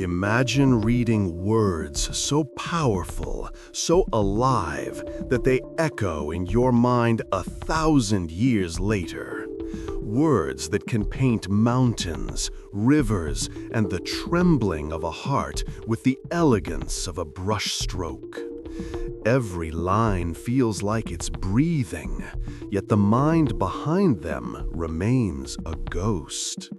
Imagine reading words so powerful, so alive, that they echo in your mind 1,000 years later. Words that can paint mountains, rivers, and the trembling of a heart with the elegance of a brushstroke. Every line feels like it's breathing, yet the mind behind them remains a ghost.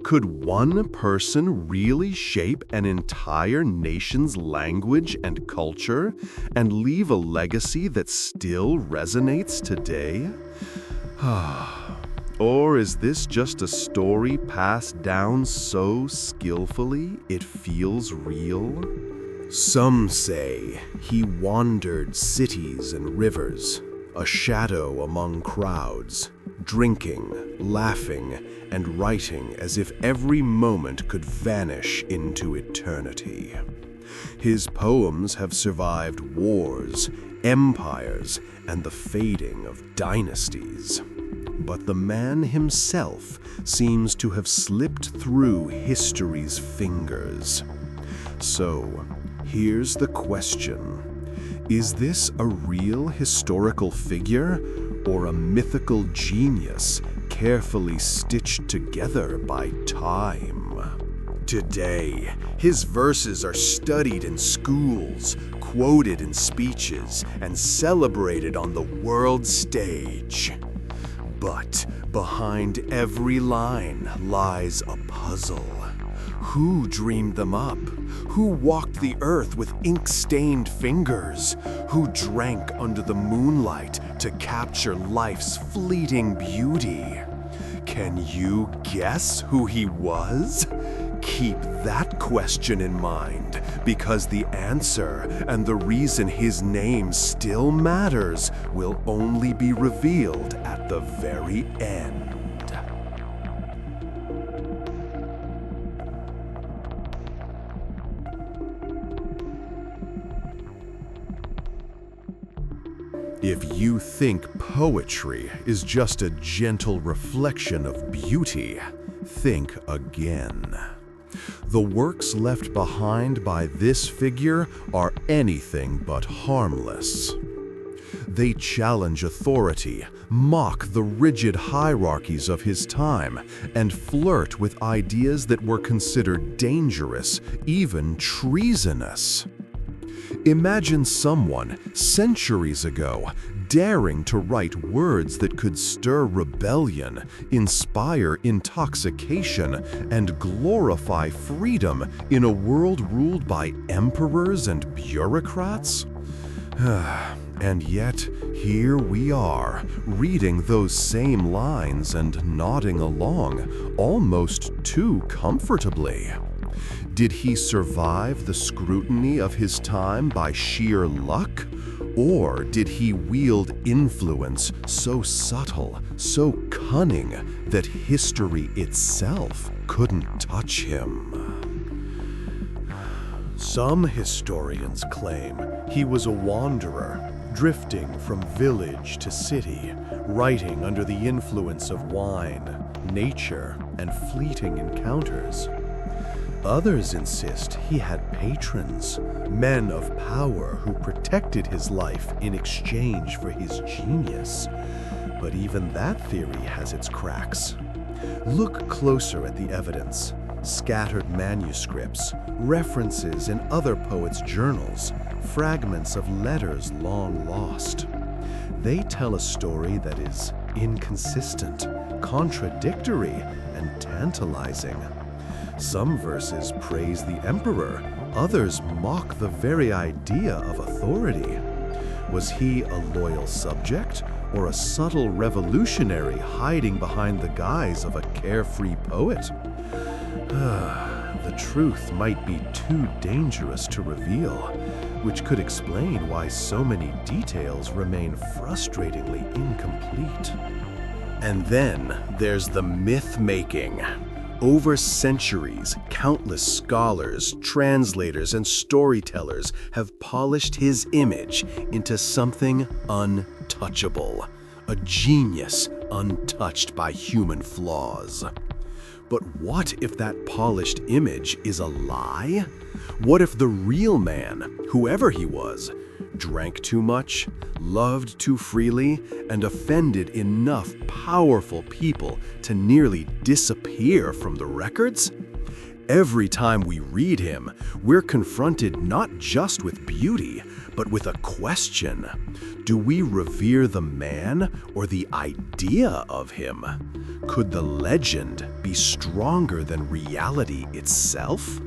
Could one person really shape an entire nation's language and culture and leave a legacy that still resonates today? Or is this just a story passed down so skillfully it feels real? Some say he wandered cities and rivers, a shadow among crowds, drinking, laughing, and writing as if every moment could vanish into eternity. His poems have survived wars, empires, and the fading of dynasties. But the man himself seems to have slipped through history's fingers. So, here's the question. Is this a real historical figure or a mythical genius carefully stitched together by time? Today, his verses are studied in schools, quoted in speeches, and celebrated on the world stage. But behind every line lies a puzzle. Who dreamed them up? Who walked the earth with ink-stained fingers? Who drank under the moonlight to capture life's fleeting beauty? Can you guess who he was? Keep that question in mind, because the answer and the reason his name still matters will only be revealed at the very end. If you think poetry is just a gentle reflection of beauty, think again. The works left behind by this figure are anything but harmless. They challenge authority, mock the rigid hierarchies of his time, and flirt with ideas that were considered dangerous, even treasonous. Imagine someone, centuries ago, daring to write words that could stir rebellion, inspire intoxication, and glorify freedom in a world ruled by emperors and bureaucrats? And yet, here we are, reading those same lines and nodding along, almost too comfortably. Did he survive the scrutiny of his time by sheer luck? Or did he wield influence so subtle, so cunning, that history itself couldn't touch him? Some historians claim he was a wanderer, drifting from village to city, writing under the influence of wine, nature, and fleeting encounters. Others insist he had patrons, men of power who protected his life in exchange for his genius. But even that theory has its cracks. Look closer at the evidence. Scattered manuscripts, references in other poets' journals, fragments of letters long lost. They tell a story that is inconsistent, contradictory, and tantalizing. Some verses praise the emperor, others mock the very idea of authority. Was he a loyal subject or a subtle revolutionary hiding behind the guise of a carefree poet? The truth might be too dangerous to reveal, which could explain why so many details remain frustratingly incomplete. And then there's the myth-making. Over centuries, countless scholars, translators, and storytellers have polished his image into something untouchable, a genius untouched by human flaws. But what if that polished image is a lie? What if the real man, whoever he was, drank too much, loved too freely, and offended enough powerful people to nearly disappear from the records? Every time we read him, we're confronted not just with beauty, but with a question. Do we revere the man or the idea of him? Could the legend be stronger than reality itself?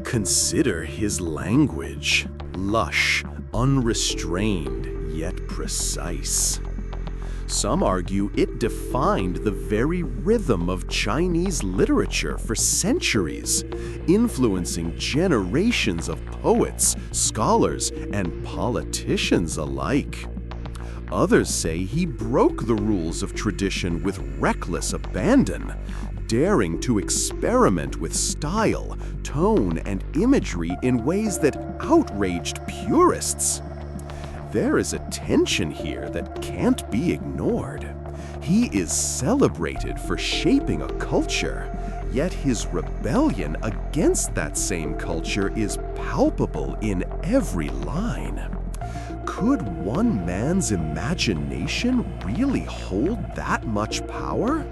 Consider his language, lush, unrestrained, yet precise. Some argue it defined the very rhythm of Chinese literature for centuries, influencing generations of poets, scholars, and politicians alike. Others say he broke the rules of tradition with reckless abandon, daring to experiment with style, tone, and imagery in ways that outraged purists. There is a tension here that can't be ignored. He is celebrated for shaping a culture, yet his rebellion against that same culture is palpable in every line. Could one man's imagination really hold that much power?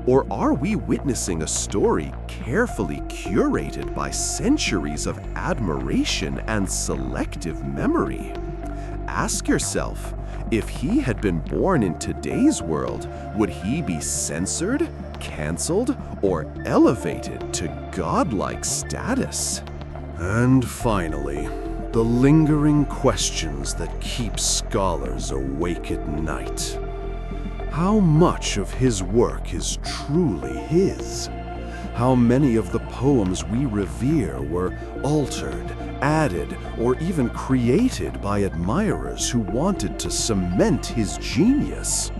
Or are we witnessing a story carefully curated by centuries of admiration and selective memory? Ask yourself, if he had been born in today's world, would he be censored, canceled, or elevated to godlike status? And finally, the lingering questions that keep scholars awake at night. How much of his work is truly his? How many of the poems we revere were altered, added, or even created by admirers who wanted to cement his genius?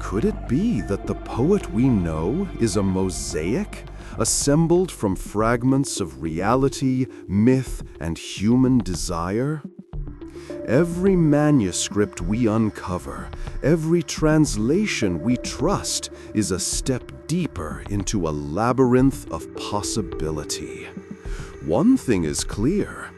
Could it be that the poet we know is a mosaic, assembled from fragments of reality, myth, and human desire? Every manuscript we uncover, every translation we trust, is a step deeper into a labyrinth of possibility. One thing is clear: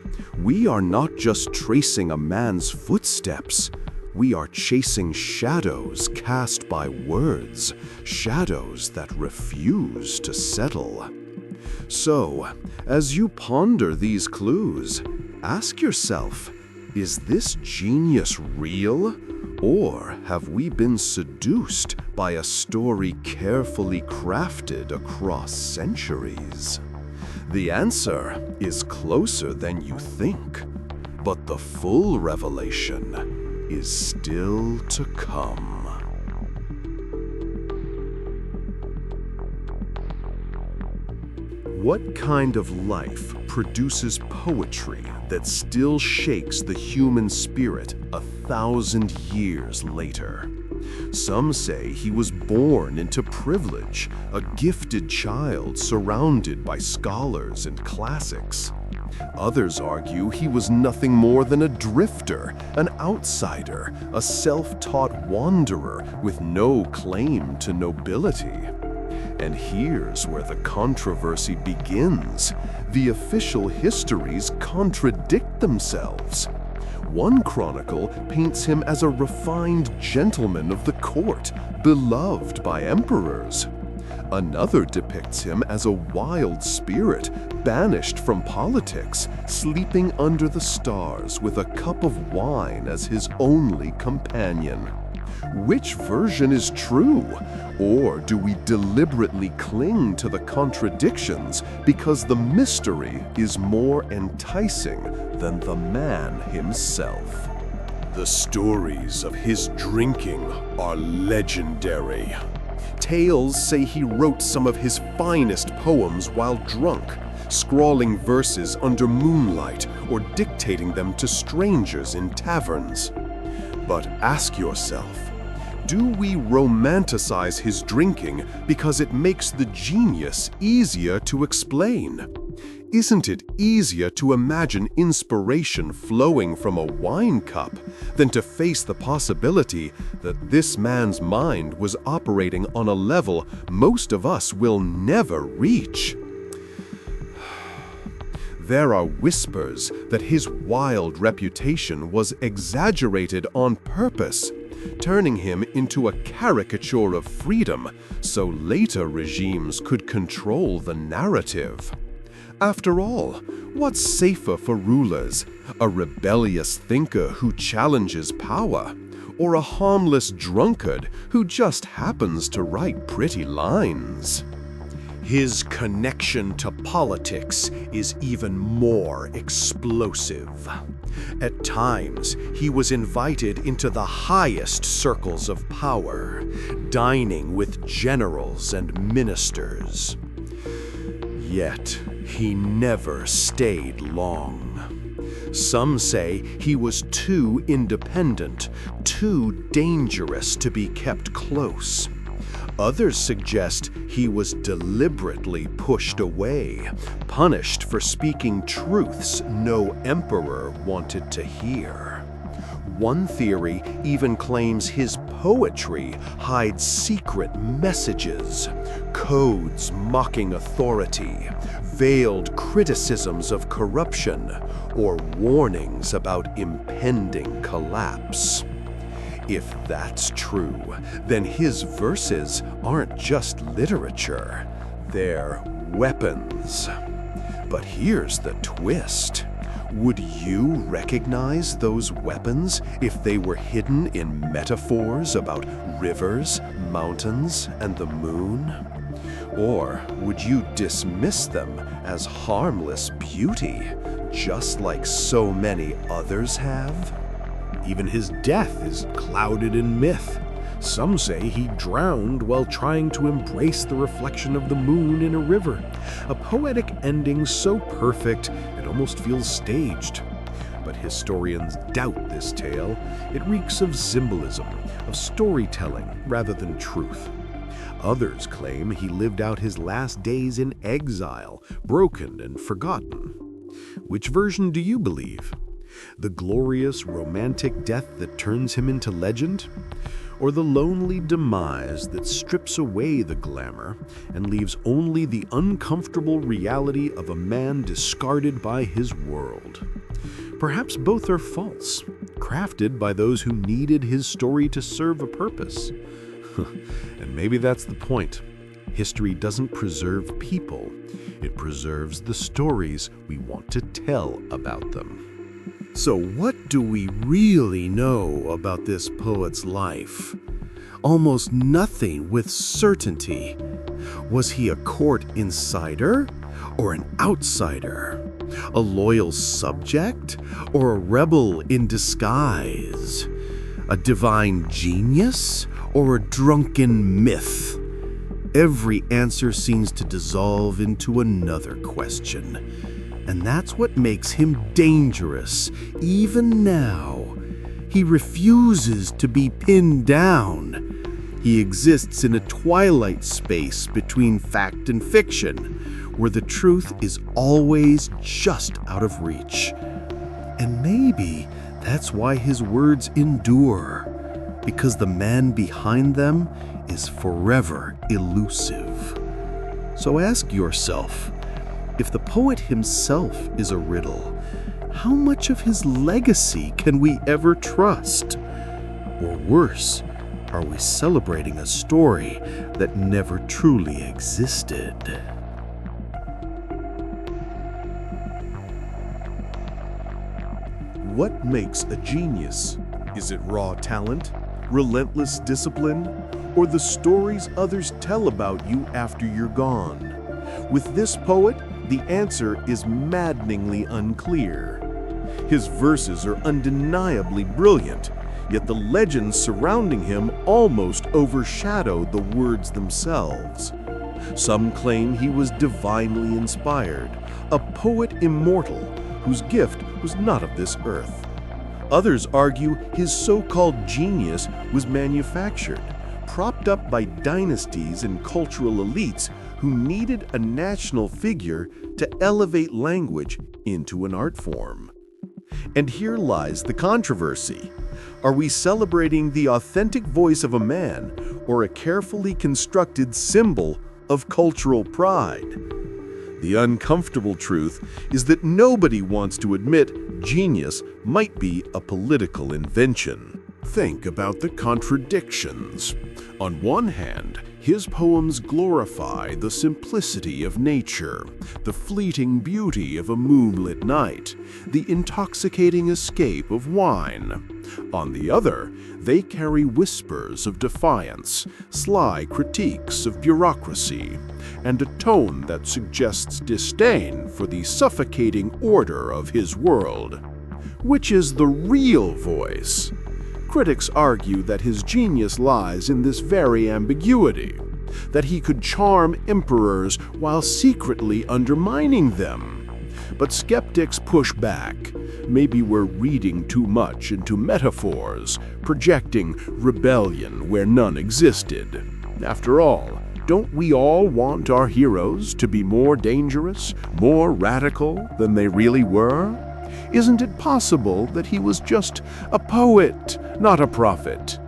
we are not just tracing a man's footsteps. We are chasing shadows cast by words, shadows that refuse to settle. So, as you ponder these clues, ask yourself, is this genius real? Or have we been seduced by a story carefully crafted across centuries? The answer is closer than you think, but the full revelation is still to come. What kind of life produces poetry that still shakes the human spirit 1,000 years later? Some say he was born into privilege, a gifted child surrounded by scholars and classics. Others argue he was nothing more than a drifter, an outsider, a self-taught wanderer with no claim to nobility. And here's where the controversy begins. The official histories contradict themselves. One chronicle paints him as a refined gentleman of the court, beloved by emperors. Another depicts him as a wild spirit, banished from politics, sleeping under the stars with a cup of wine as his only companion. Which version is true? Or do we deliberately cling to the contradictions because the mystery is more enticing than the man himself? The stories of his drinking are legendary. Tales say he wrote some of his finest poems while drunk, scrawling verses under moonlight or dictating them to strangers in taverns. But ask yourself, do we romanticize his drinking because it makes the genius easier to explain? Isn't it easier to imagine inspiration flowing from a wine cup than to face the possibility that this man's mind was operating on a level most of us will never reach? There are whispers that his wild reputation was exaggerated on purpose, turning him into a caricature of freedom so later regimes could control the narrative. After all, what's safer for rulers, a rebellious thinker who challenges power, or a harmless drunkard who just happens to write pretty lines? His connection to politics is even more explosive. At times, he was invited into the highest circles of power, dining with generals and ministers. Yet, he never stayed long. Some say he was too independent, too dangerous to be kept close. Others suggest he was deliberately pushed away, punished for speaking truths no emperor wanted to hear. One theory even claims his poetry hides secret messages, codes mocking authority, veiled criticisms of corruption, or warnings about impending collapse. If that's true, then his verses aren't just literature, they're weapons. But here's the twist. Would you recognize those weapons if they were hidden in metaphors about rivers, mountains, and the moon? Or would you dismiss them as harmless beauty, just like so many others have? Even his death is clouded in myth. Some say he drowned while trying to embrace the reflection of the moon in a river, a poetic ending so perfect it almost feels staged. But historians doubt this tale. It reeks of symbolism, of storytelling rather than truth. Others claim he lived out his last days in exile, broken and forgotten. Which version do you believe? The glorious, romantic death that turns him into legend? Or the lonely demise that strips away the glamour and leaves only the uncomfortable reality of a man discarded by his world? Perhaps both are false, crafted by those who needed his story to serve a purpose. And maybe that's the point. History doesn't preserve people, it preserves the stories we want to tell about them. So what do we really know about this poet's life? Almost nothing with certainty. Was he a court insider or an outsider? A loyal subject or a rebel in disguise? A divine genius or a drunken myth? Every answer seems to dissolve into another question. And that's what makes him dangerous, even now. He refuses to be pinned down. He exists in a twilight space between fact and fiction, where the truth is always just out of reach. And maybe that's why his words endure, because the man behind them is forever elusive. So ask yourself, if the poet himself is a riddle, how much of his legacy can we ever trust? Or worse, are we celebrating a story that never truly existed? What makes a genius? Is it raw talent, relentless discipline, or the stories others tell about you after you're gone? With this poet, the answer is maddeningly unclear. His verses are undeniably brilliant, yet the legends surrounding him almost overshadow the words themselves. Some claim he was divinely inspired, a poet immortal whose gift was not of this earth. Others argue his so-called genius was manufactured, propped up by dynasties and cultural elites who needed a national figure to elevate language into an art form. And here lies the controversy. Are we celebrating the authentic voice of a man or a carefully constructed symbol of cultural pride? The uncomfortable truth is that nobody wants to admit genius might be a political invention. Think about the contradictions. On one hand, his poems glorify the simplicity of nature, the fleeting beauty of a moonlit night, the intoxicating escape of wine. On the other, they carry whispers of defiance, sly critiques of bureaucracy, and a tone that suggests disdain for the suffocating order of his world. Which is the real voice? Critics argue that his genius lies in this very ambiguity, that he could charm emperors while secretly undermining them. But skeptics push back. Maybe we're reading too much into metaphors, projecting rebellion where none existed. After all, don't we all want our heroes to be more dangerous, more radical than they really were? Isn't it possible that he was just a poet, not a prophet?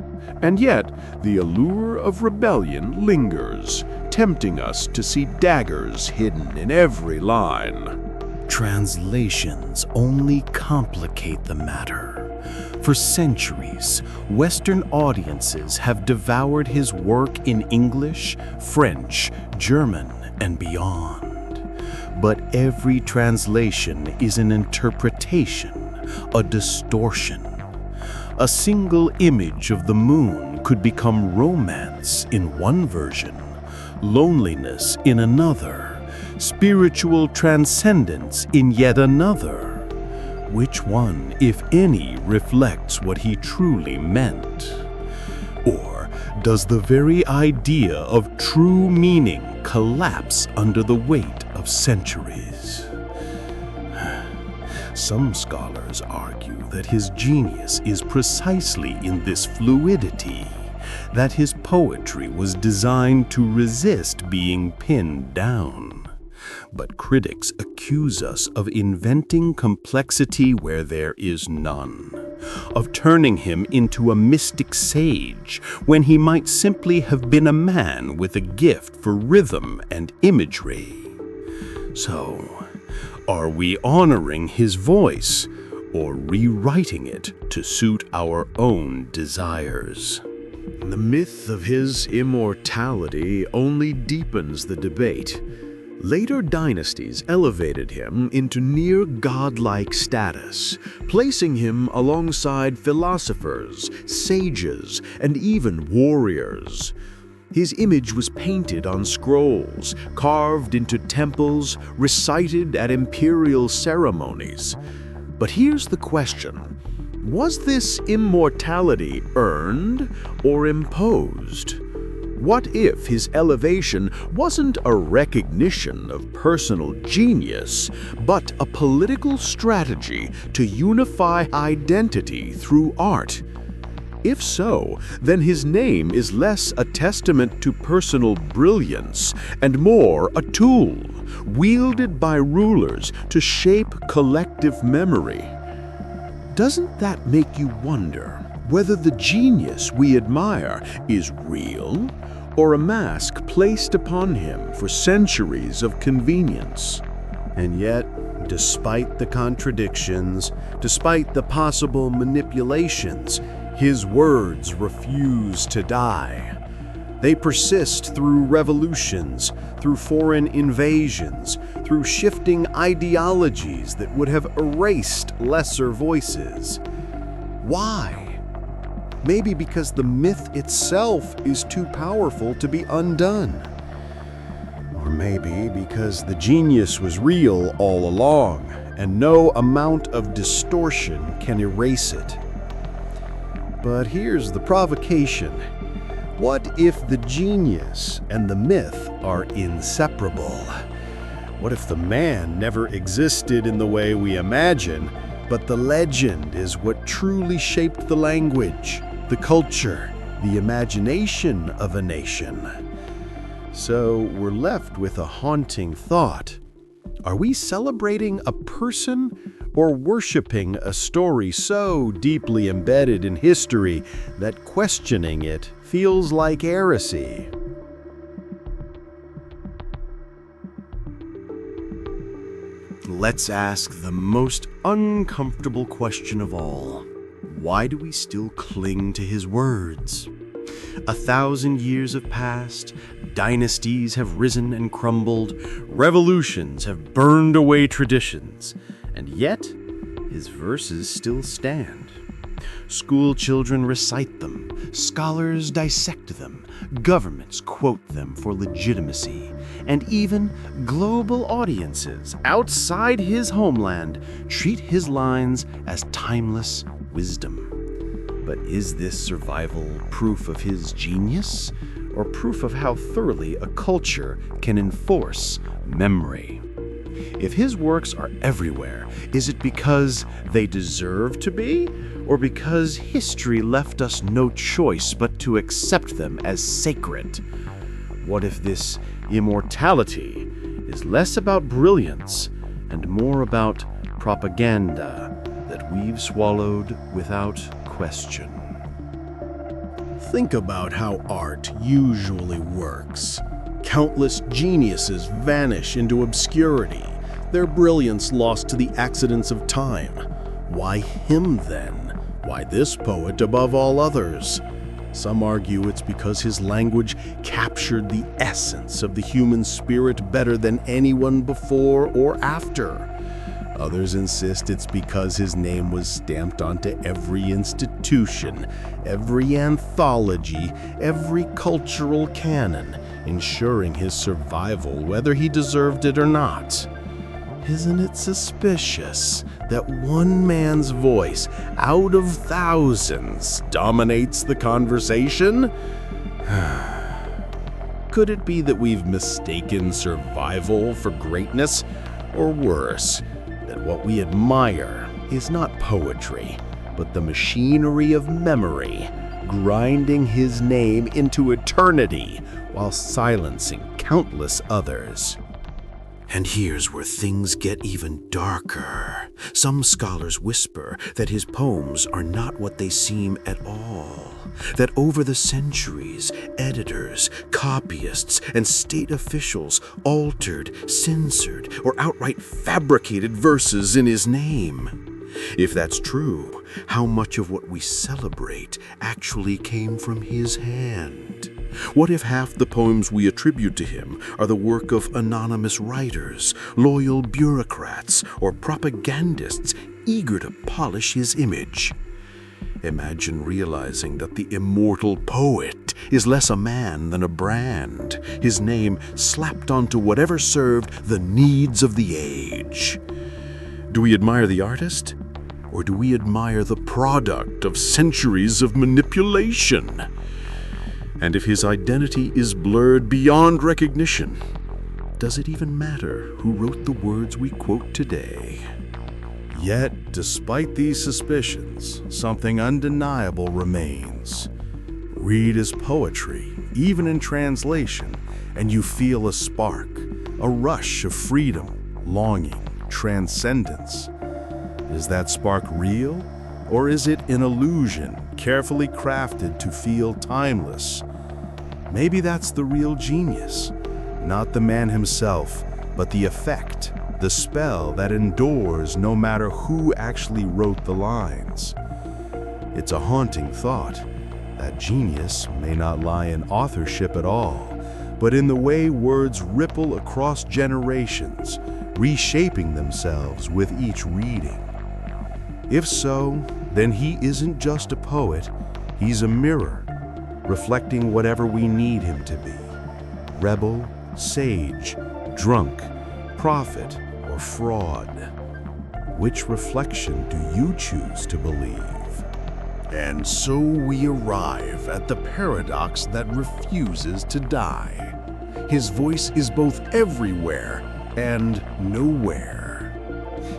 And yet, the allure of rebellion lingers, tempting us to see daggers hidden in every line. Translations only complicate the matter. For centuries, Western audiences have devoured his work in English, French, German, and beyond. But every translation is an interpretation, a distortion. A single image of the moon could become romance in one version, loneliness in another, spiritual transcendence in yet another. Which one, if any, reflects what he truly meant? Or does the very idea of true meaning collapse under the weight of centuries? Some scholars argue that his genius is precisely in this fluidity, that his poetry was designed to resist being pinned down. But critics accuse us of inventing complexity where there is none, of turning him into a mystic sage when he might simply have been a man with a gift for rhythm and imagery. So, are we honoring his voice or rewriting it to suit our own desires? The myth of his immortality only deepens the debate. Later dynasties elevated him into near godlike status, placing him alongside philosophers, sages, and even warriors. His image was painted on scrolls, carved into temples, recited at imperial ceremonies. But here's the question: was this immortality earned or imposed? What if his elevation wasn't a recognition of personal genius, but a political strategy to unify identity through art? If so, then his name is less a testament to personal brilliance and more a tool, wielded by rulers to shape collective memory. Doesn't that make you wonder whether the genius we admire is real or a mask placed upon him for centuries of convenience? And yet, despite the contradictions, despite the possible manipulations, his words refuse to die. They persist through revolutions, through foreign invasions, through shifting ideologies that would have erased lesser voices. Why? Maybe because the myth itself is too powerful to be undone. Or maybe because the genius was real all along, and no amount of distortion can erase it. But here's the provocation. What if the genius and the myth are inseparable? What if the man never existed in the way we imagine, but the legend is what truly shaped the language, the culture, the imagination of a nation? So we're left with a haunting thought. Are we celebrating a person or worshiping a story so deeply embedded in history that questioning it feels like heresy? Let's ask the most uncomfortable question of all. Why do we still cling to his words? 1,000 years have passed, dynasties have risen and crumbled, revolutions have burned away traditions, and yet his verses still stand. School children recite them, scholars dissect them, governments quote them for legitimacy, and even global audiences outside his homeland treat his lines as timeless wisdom. But is this survival proof of his genius, or proof of how thoroughly a culture can enforce memory? If his works are everywhere, is it because they deserve to be, or because history left us no choice but to accept them as sacred? What if this immortality is less about brilliance and more about propaganda that we've swallowed without question? Think about how art usually works. Countless geniuses vanish into obscurity, their brilliance lost to the accidents of time. Why him then? Why this poet above all others? Some argue it's because his language captured the essence of the human spirit better than anyone before or after. Others insist it's because his name was stamped onto every institution, every anthology, every cultural canon, ensuring his survival whether he deserved it or not. Isn't it suspicious that one man's voice out of thousands dominates the conversation? Could it be that we've mistaken survival for greatness? Or worse, that what we admire is not poetry, but the machinery of memory, grinding his name into eternity while silencing countless others? And here's where things get even darker. Some scholars whisper that his poems are not what they seem at all. That over the centuries, editors, copyists, and state officials altered, censored, or outright fabricated verses in his name. If that's true, how much of what we celebrate actually came from his hand? What if half the poems we attribute to him are the work of anonymous writers, loyal bureaucrats, or propagandists eager to polish his image? Imagine realizing that the immortal poet is less a man than a brand, his name slapped onto whatever served the needs of the age. Do we admire the artist, or do we admire the product of centuries of manipulation? And if his identity is blurred beyond recognition, does it even matter who wrote the words we quote today? Yet, despite these suspicions, something undeniable remains. Read his poetry, even in translation, and you feel a spark, a rush of freedom, longing, transcendence. Is that spark real, or is it an illusion carefully crafted to feel timeless? Maybe that's the real genius, not the man himself, but the effect, the spell that endures no matter who actually wrote the lines. It's a haunting thought that genius may not lie in authorship at all, but in the way words ripple across generations, reshaping themselves with each reading. If so, then he isn't just a poet, he's a mirror, reflecting whatever we need him to be. Rebel, sage, drunk, prophet, or fraud. Which reflection do you choose to believe? And so we arrive at the paradox that refuses to die. His voice is both everywhere and nowhere.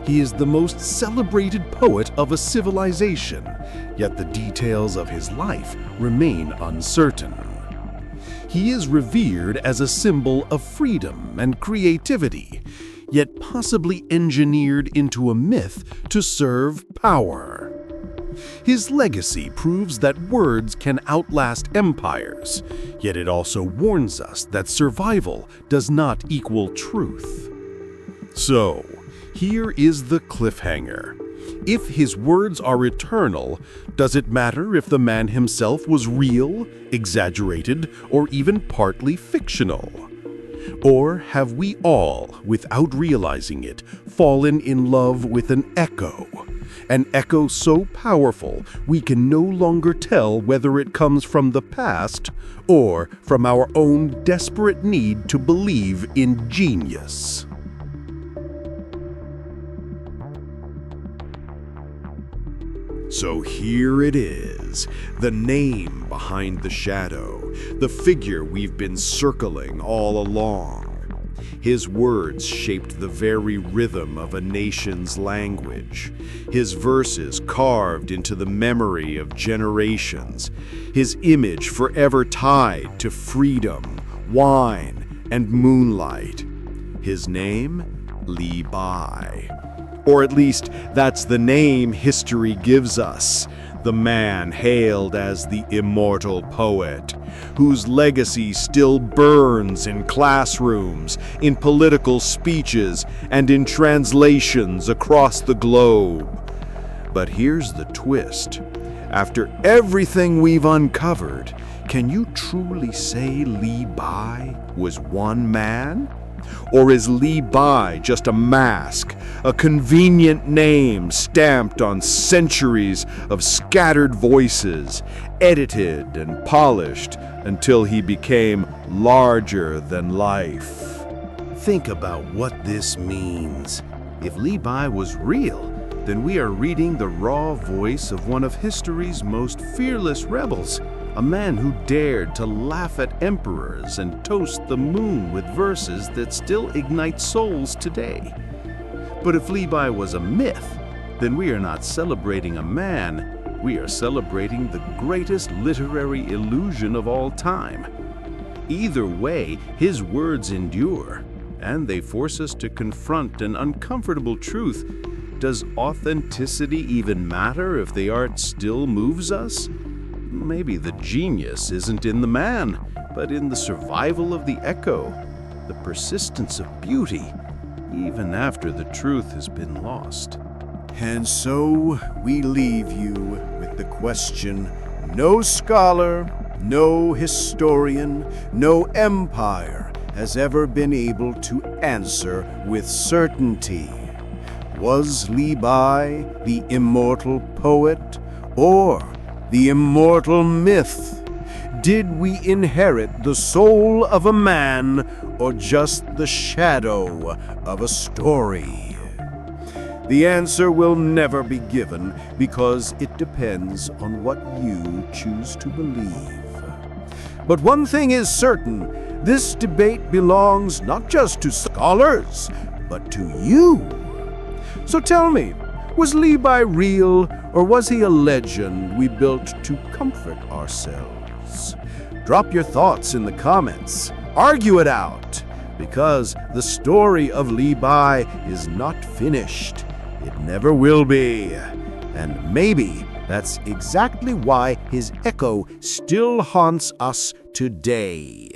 He is the most celebrated poet of a civilization, yet the details of his life remain uncertain. He is revered as a symbol of freedom and creativity, yet possibly engineered into a myth to serve power. His legacy proves that words can outlast empires, yet it also warns us that survival does not equal truth. So, here is the cliffhanger. If his words are eternal, does it matter if the man himself was real, exaggerated, or even partly fictional? Or have we all, without realizing it, fallen in love with an echo so powerful we can no longer tell whether it comes from the past or from our own desperate need to believe in genius? So here it is, the name behind the shadow, the figure we've been circling all along. His words shaped the very rhythm of a nation's language. His verses carved into the memory of generations. His image forever tied to freedom, wine, and moonlight. His name, Li Bai. Or at least, that's the name history gives us. The man hailed as the immortal poet, whose legacy still burns in classrooms, in political speeches, and in translations across the globe. But here's the twist. After everything we've uncovered, can you truly say Li Bai was one man? Or is Li Bai just a mask, a convenient name stamped on centuries of scattered voices, edited and polished until he became larger than life? Think about what this means. If Li Bai was real, then we are reading the raw voice of one of history's most fearless rebels, a man who dared to laugh at emperors and toast the moon with verses that still ignite souls today. But if Li Bai was a myth, then we are not celebrating a man, we are celebrating the greatest literary illusion of all time. Either way, his words endure, and they force us to confront an uncomfortable truth. Does authenticity even matter if the art still moves us? Maybe the genius isn't in the man, but in the survival of the echo, the persistence of beauty, even after the truth has been lost. And so we leave you with the question no scholar, no historian, no empire has ever been able to answer with certainty. Was Li Bai the immortal poet or the immortal myth? Did we inherit the soul of a man or just the shadow of a story? The answer will never be given because it depends on what you choose to believe. But one thing is certain, this debate belongs not just to scholars, but to you. So tell me, was Li Bai real, or was he a legend we built to comfort ourselves? Drop your thoughts in the comments. Argue it out, because the story of Li Bai is not finished. It never will be. And maybe that's exactly why his echo still haunts us today.